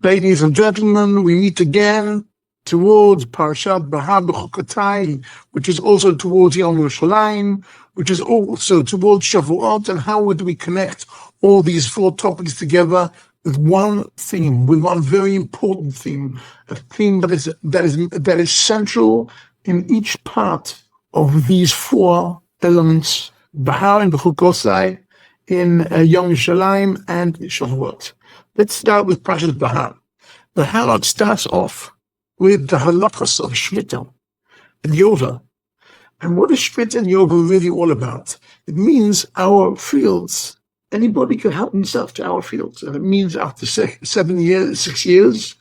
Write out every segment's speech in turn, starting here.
Ladies and gentlemen, we meet again towards Parashat Bahar B'Chukotai, which is also towards Yom Yerushalayim, which is also towards Shavuot, and how would we connect all these four topics together with one theme, with one very important theme, a theme that is central in each part of these four elements, Bahar and B'Chukotai, in Yom Yerushalayim and Shavuot. Let's start with Parashat Bahar. The Halach starts off with the halachas of Shmita and Yovel. And what is Shmita and Yovel really all about? It means our fields. Anybody can help himself to our fields. And it means after 6 years,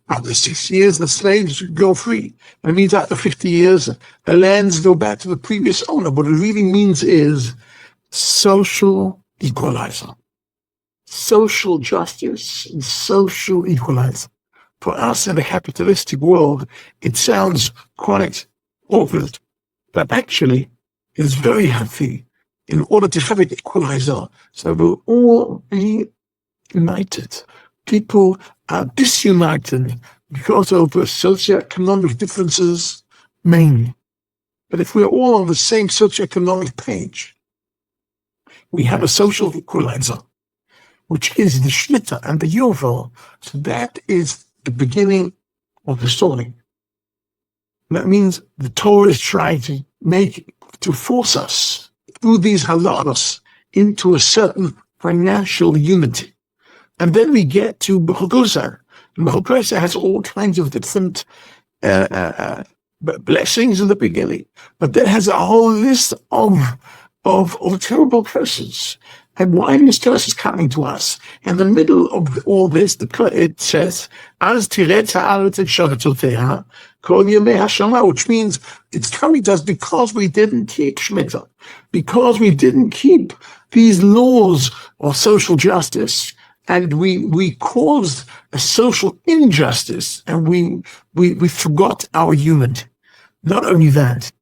after 6 years, the slaves go free. And it means after 50 years, the lands go back to the previous owner. What it really means is social equalizer. Social justice and social equalizer. For us in a capitalistic world, it sounds quite awkward, but actually it's very healthy in order to have an equalizer. So we'll all be united. People are disunited because of socioeconomic differences mainly. But if we're all on the same socioeconomic page, we have a social equalizer, which is the Shmita and the Yovel. So that is the beginning of the story. That means the Torah is trying to force us through these halachos into a certain financial unity. And then we get to B'Chukotai. B'Chukotai has all kinds of different blessings in the beginning, but that has a whole list of terrible curses. And why this curse is coming to us? In the middle of all this, it says, "Az tiret ha'aretz et shavatoteha kol yemei hashana," which means it's coming to us because we didn't keep Shemitah, because we didn't keep these laws of social justice, and we caused a social injustice, and we forgot our unity. Not only that,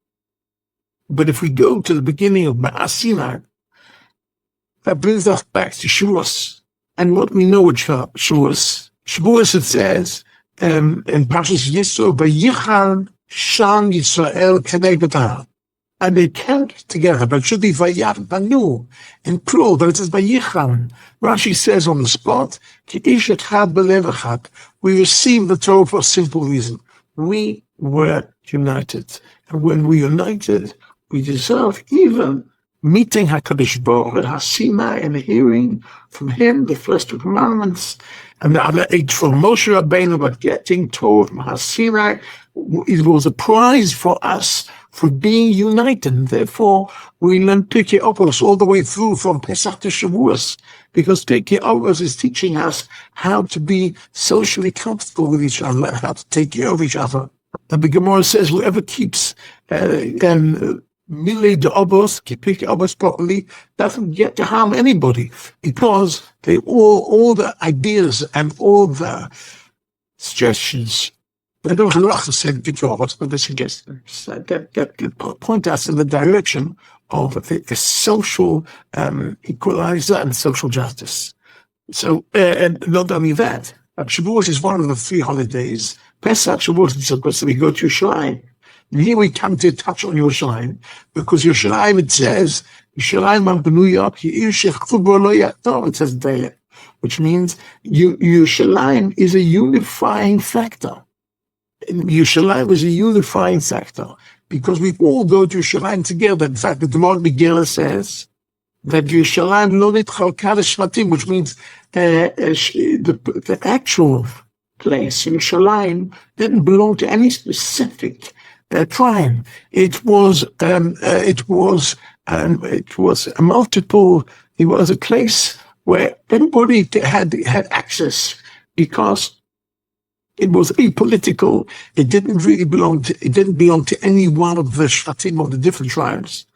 but if we go to the beginning of Ma'as Sinai, that brings us back to Shavuos. And what we know with Shavuos, it says, in Parshas Yisro, "Vayichal Sham Yisrael Keneg B'Tahar." And they camped together, but it should be Vayavanu in plural, but it says Vayichal. Rashi says on the spot, Ki ish echad b'lev echad. We received the Torah for a simple reason. We were united. And when we united, we deserve even meeting HaKadosh Baruch Hu, HaSinai, and hearing from him the first two commandments, and the other 8 from Moshe Rabbeinu, but getting Torah from HaSinai, it was a prize for us for being united. And therefore, we learn Pirkei Avos all the way through from Pesach to Shavuos, because Pirkei Avos is teaching us how to be socially comfortable with each other, how to take care of each other. And the Gemara says, whoever keeps Milei de Obos, Pirkei Avos properly, doesn't get to harm anybody, because they all the ideas and all the suggestions, they don't have to say Pirkei Avos, but the suggestions that point us in the direction of the social equalizer and social justice. So, and not only that, Shavuos is one of the 3 holidays. Pesach, Shavuot, is supposed to be go to Yerushalayim. And here we come to touch on Yerushalayim, because Yerushalayim, it says, Yerushalayim al-Benuya, it says there, which means Yerushalayim is a unifying factor. Yerushalayim is a unifying factor, because we all go to Yerushalayim together. In fact, the Gemara Megillah says that Yerushalayim lo nitchalka l'shvatim, which means the actual place, Yerushalayim, didn't belong to any specific tribe. It was a multiple. It was a place where everybody had access, because it was apolitical. It didn't belong to any one of the shvatim of the different tribes.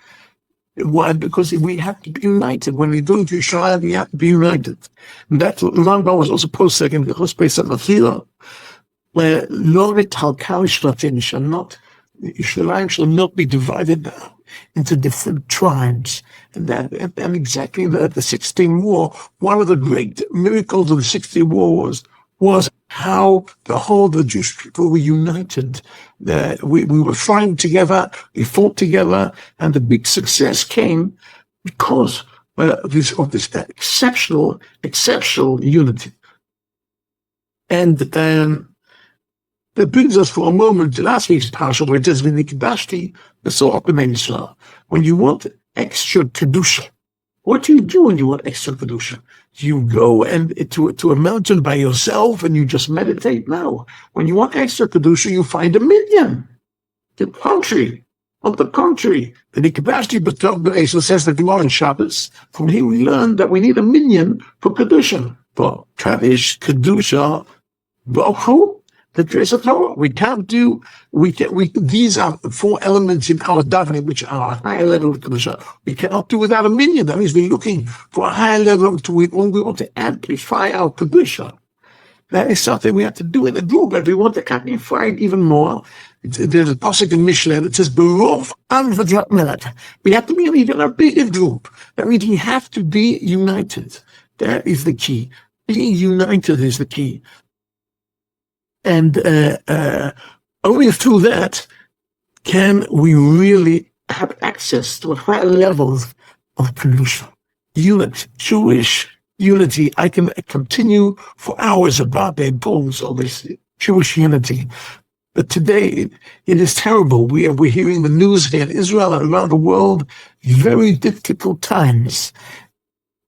Why? Because we have to be united. When we go to Yerushalayim, we have to be united. And that's what Rambam was also posting in the Chos of Mechila, where Lorit Halkal Shvatim shall not, Yerushalayim shall not be divided now into different tribes. And exactly the 16th war, one of the great miracles of the 16th war was how the Jewish people were united. We were fighting together, we fought together, and the big success came because of this exceptional unity. And that brings us for a moment to last week's parsha, where it says, "V'nikdashti b'sorah b'nei Yisrael." When you want extra kedusha, what do you do when you want extra kedusha? You go to a mountain by yourself and you just meditate? No. When you want extra kedusha, you find a minyan. On the contrary, the Nikbashti B'Tov B'Eisel says the Gemara in Shabbos. From here we learn that we need a minyan for kedusha. For Kaddish, kedusha, Bochu, the dress of Torah. We can't do. These are the four elements in our davening, which are a higher level of kedusha. We cannot do without a minyan. That means we're looking for a higher level we want to amplify our kedusha. That is something we have to do in the group, but we want to amplify it even more. There's a pasuk in Mishlei that says, "Berov anvajat melat." We have to be in a bigger group. That means we have to be united. That is the key. Being united is the key. And only through that can we really have access to a higher level of kedusha. Unity, Jewish unity. I can continue for hours about the importance of this Jewish unity. But today, it is terrible. We're hearing the news here in Israel and around the world, very difficult times.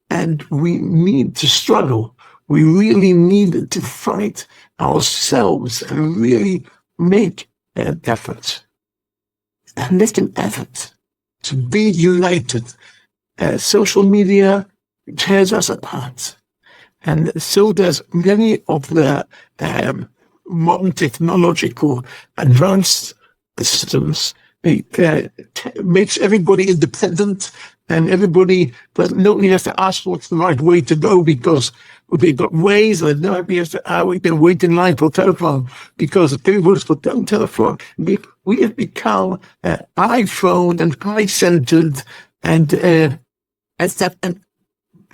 And we need to struggle. We really need to fight ourselves and really make an effort. And make an effort to be united. Social media tears us apart. And so does many of the modern technological advanced systems. It makes everybody independent, and nobody has to ask what's the right way to go, because we've got ways, and nobody has to, we can wait in line for telephone, because everybody's for telephone. We have become iPhone and I-centered, and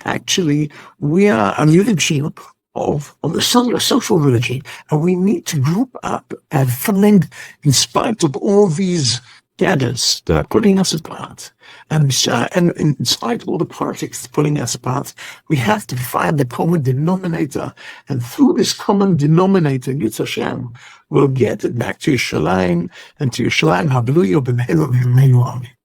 actually we are a religion of the social religion, and we need to group up and find, in spite of all these gathers that are putting us apart, and in spite of all the politics putting us apart, we have to find the common denominator, and through this common denominator, Yitz Hashem, we'll get it back to Yerushalayim, and to Yerushalayim Habluyo B'Meinu Amen.